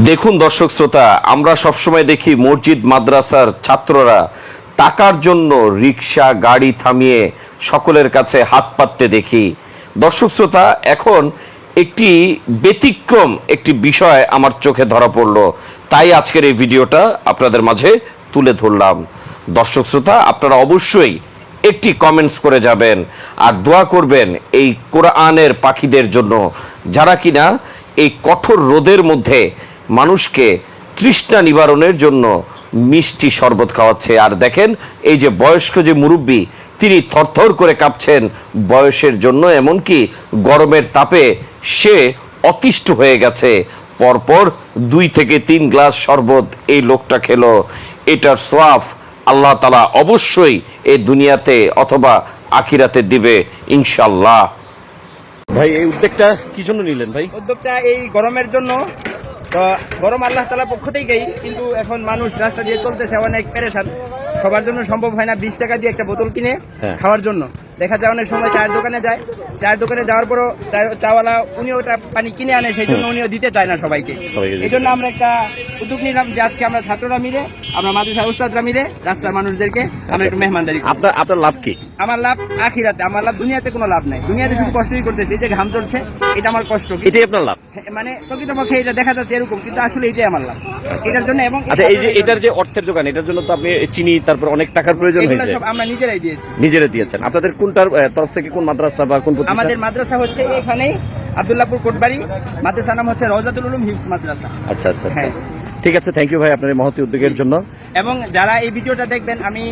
দেখুন দর্শক শ্রোতা, আমরা সবসময় দেখি মসজিদ মাদ্রাসার ছাত্ররা টাকার জন্য রিক্সা গাড়ি থামিয়ে সকলের কাছে হাত পাততে দেখি। দর্শক শ্রোতা, এখন একটি ব্যতিক্রম একটি বিষয় আমার চোখে ধরা পড়ল, তাই আজকের এই ভিডিওটা আপনাদের মাঝে তুলে ধরলাম। দর্শক শ্রোতা, আপনারা অবশ্যই একটি কমেন্টস করে যাবেন আর দোয়া করবেন এই কোরআনের পাখিদের জন্য, যারা কিনা এই কঠোর রোদের মধ্যে মানুষকে তৃষ্ণা নিবারণের জন্য মিষ্টি শরবত খাওয়াচ্ছে। আর দেখেন, এই যে বয়স্ক যে মুরব্বী, তিনি থরথর করে কাঁপছেন বয়সের জন্য, এমনকি গরমের তাপে সে অতিষ্ঠ হয়ে গেছে। পরপর 2 থেকে 3 গ্লাস শরবত এই লোকটা খেলো। এটার সওয়াব আল্লাহ তাআলা অবশ্যই এই দুনিয়াতে অথবা আখিরাতে দিবে ইনশাআল্লাহ। ভাই, এই উদ্যোগটা কি জন্য নিলেন ভাই? উদ্যোগটা এই গরমের জন্য। তো গরম আল্লাহ তাআলার পক্ষ থেকেই, কিন্তু এখন মানুষ রাস্তা দিয়ে চলতেছে অনেক পেরেশান। সবার জন্য সম্ভব হয় না 20 টাকা দিয়ে একটা বোতল কিনে খাওয়ার জন্য। দেখা যায় অনেক সময় চায়ের দোকানে যায়, চায়ের দোকানে যাওয়ার পরও চাওয়ালা উনিও ওটা পানি কিনে আনে, সেই জন্য উনিও দিতে চায় না সবাইকে। এই জন্য আমরা একটা উদ্যোগ নিলাম যে আজকে আমরা ছাত্ররা মিলে, আমরা মাদ্রাসার উস্তাদরা মিলে রাস্তার মানুষদেরকে আমরা একটু মেহমানদারি। আপনার লাভ কি? আমার লাভ আখিরাতে, আমার লাভ দুনিয়াতে কোনো লাভ নাই। দুনিয়াতে শুধু কষ্টই করতেছি, এই যে ঘাম চলছে, এটা আমার কষ্ট। এটাই আপনার লাভ? মানে প্রকৃতপক্ষে এটা দেখা যাচ্ছে এরকম, কিন্তু আসলে এটাই আমার লাভ এটার জন্য। এবং আচ্ছা, এই যে এটার যে অর্থের যোগান, এটার জন্য তো আপনি চিনি, তারপর অনেক টাকার প্রয়োজন হয়েছে। সব আমরা নিজেরাই দিয়েছি। নিজেরা দিয়েছেন? আপনাদের কোনটার তরফ থেকে, কোন মাদ্রাসা বা কোন প্রতিষ্ঠান? আমাদের মাদ্রাসা হচ্ছে এখানেই আব্দুল্লাহপুর কোটবাড়ি, মাদ্রাসার নাম হচ্ছে রওজাতুল উলুম হিফজ মাদ্রাসা। আচ্ছা আচ্ছা, হ্যাঁ, ঠিক আছে। থ্যাংক ইউ ভাই আপনার এই মহৎ উদ্যোগের জন্য। এবং যারা এই ভিডিওটা দেখবেন, আমি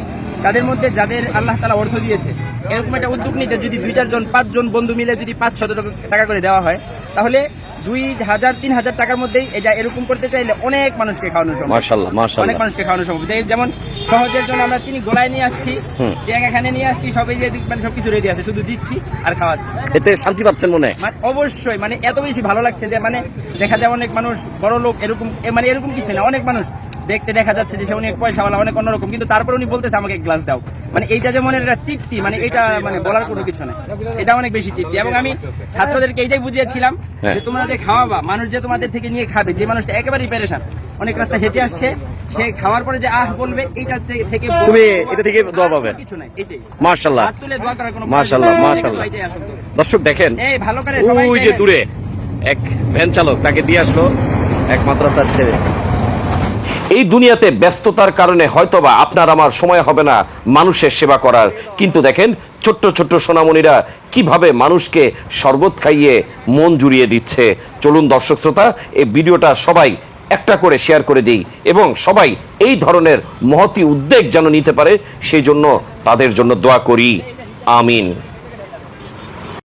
তাদের মধ্যে যাদের আল্লাহ তাআলা অর্থ দিয়েছে, এরকম একটা উদ্যোগ নিতে যদি 2-4 জন 5 জন বন্ধু মিলে যদি 500 টাকা করে দেওয়া হয়, তাহলে 2000-3000 টাকার মধ্যেই এটা এরকম করতে চাইলে অনেক মানুষকে খাওয়ানো সম্ভব। মাশাআল্লাহ মাশাআল্লাহ, অনেক মানুষকে খাওয়ানো সম্ভব। যেমন সহজের জন্য আমরা চিনি গোলায় নিয়ে আসছি, এখানে নিয়ে আসছি, সবাই যে মানে সবকিছু রেডি আছে, শুধু দিচ্ছি আর খাওয়াচ্ছি। এতে শান্তি পাচ্ছেন মনে? অবশ্যই, মানে এত বেশি ভালো লাগছে যে মানে দেখা যায় অনেক মানুষ বড় লোক, এরকম মানে এরকম কিছু না, অনেক মানুষ দেখতে দেখা যাচ্ছে যে সে অনেক পয়সাওয়ালা, অনেক অন্যরকম, কিন্তু তারপর উনি বলতেছে আমাকে এক গ্লাস দাও। মানে এইটা যে মনের একটা তৃপ্তি, মানে এটা মানে বলার কোনো কিছু নেই, এটা অনেক বেশি তৃপ্তি। এবং আমি ছাত্রদেরকে এইটাই বুঝিয়েছিলাম যে তোমরা যে খাওয়াবা, মানুষ যে তোমাদের থেকে নিয়ে খাবে, যে মানুষটা একেবারেই পেরেশান, অনেক রাস্তা হেঁটে আসছে, সে খাওয়ার পরে যে আহ বলবে, এইটা থেকে তুমি এটা থেকে দোয়া পাবে, কিছু নাই। এটাই মাশাআল্লাহ, হাত তুলে দোয়া করার কোনো মাশাআল্লাহ মাশাআল্লাহ। দর্শক দেখেন, এই ভালো করে ওই যে দূরে এক ভ্যান চালক, তাকে দিয়ে আসলো এক মাদ্রাসার ছেলে। এই দুনিয়াতে ব্যস্ততার কারণে হয়তোবা আপনার আমার সময় হবে না মানুষের সেবা করার, কিন্তু দেখেন ছোট্ট ছোট্ট সোনামণিরা কিভাবে মানুষকে শরবত খাইয়ে মন জুড়িয়ে দিচ্ছে। চলুন দর্শক শ্রোতা, এই ভিডিওটা সবাই একটা করে শেয়ার করে দিই এবং সবাই এই ধরনের মহতি উদ্যোগ যেন নিতে পারে, সেই জন্য তাদের জন্য দোয়া করি। আমিন।